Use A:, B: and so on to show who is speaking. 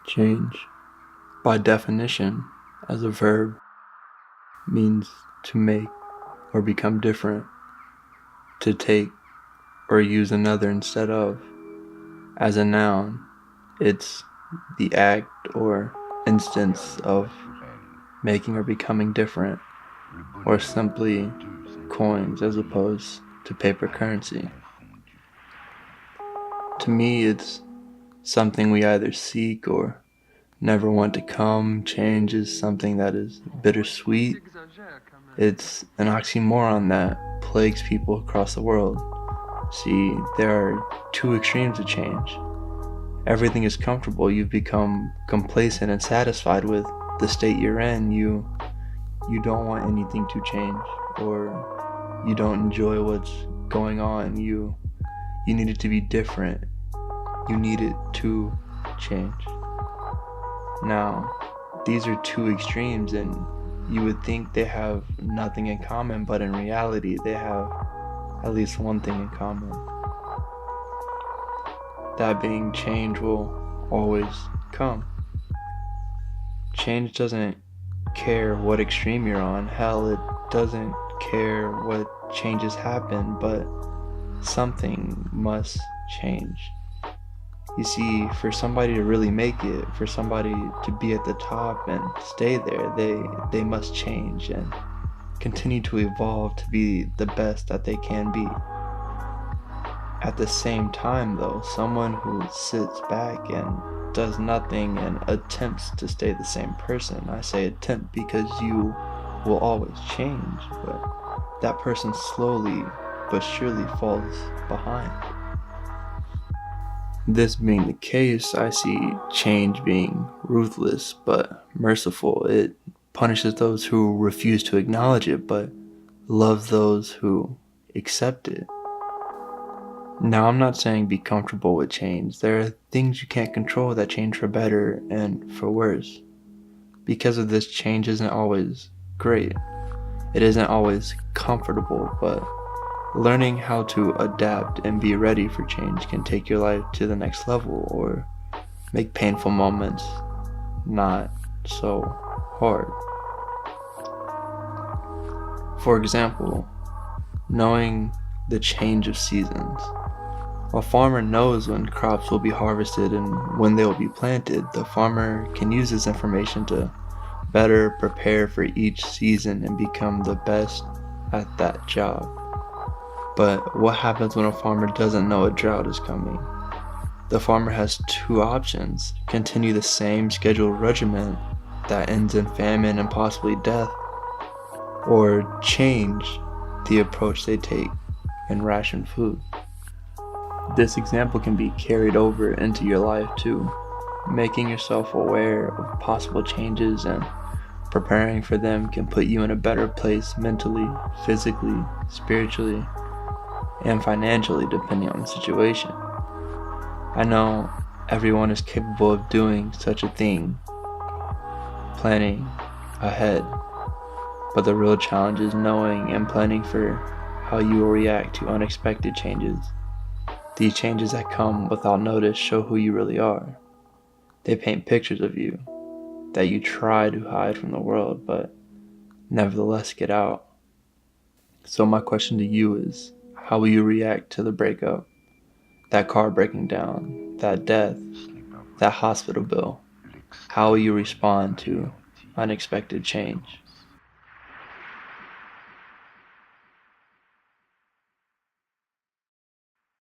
A: Change, by definition, as a verb, means to make or become different, to take or use another instead of. As a noun, it's the act or instance of making or becoming different, or simply coins as opposed to paper currency. To me, it's something we either seek or never want to come. Change is something that is bittersweet. It's an oxymoron that plagues people across the world. See, there are two extremes of change. Everything is comfortable. You've become complacent and satisfied with the state you're in. You don't want anything to change, or you don't enjoy what's going on. You need it to be different. You need it to change. Now, these are two extremes, and you would think they have nothing in common, but in reality, they have at least one thing in common. That being, change will always come. Change doesn't care what extreme you're on. Hell, it doesn't care what changes happen, but something must change. You see, for somebody to really make it, for somebody to be at the top and stay there, they must change and continue to evolve to be the best that they can be. At the same time, though, someone who sits back and does nothing and attempts to stay the same person, I say attempt because you will always change, but that person slowly but surely falls behind. This being the case, I see change being ruthless but merciful. It punishes those who refuse to acknowledge it, but loves those who accept it. Now, I'm not saying be comfortable with change. There are things you can't control that change for better and for worse. Because of this, change isn't always great. It isn't always comfortable, but learning how to adapt and be ready for change can take your life to the next level or make painful moments not so hard. For example, knowing the change of seasons. A farmer knows when crops will be harvested and when they will be planted. The farmer can use this information to better prepare for each season and become the best at that job. But what happens when a farmer doesn't know a drought is coming? The farmer has two options: continue the same scheduled regimen that ends in famine and possibly death, or change the approach they take and ration food. This example can be carried over into your life too. Making yourself aware of possible changes and preparing for them can put you in a better place mentally, physically, spiritually, and financially, depending on the situation. I know everyone is capable of doing such a thing, planning ahead, but the real challenge is knowing and planning for how you will react to unexpected changes. These changes that come without notice show who you really are. They paint pictures of you that you try to hide from the world, but nevertheless get out. So my question to you is, how will you react to the breakup, that car breaking down, that death, that hospital bill? How will you respond to unexpected change?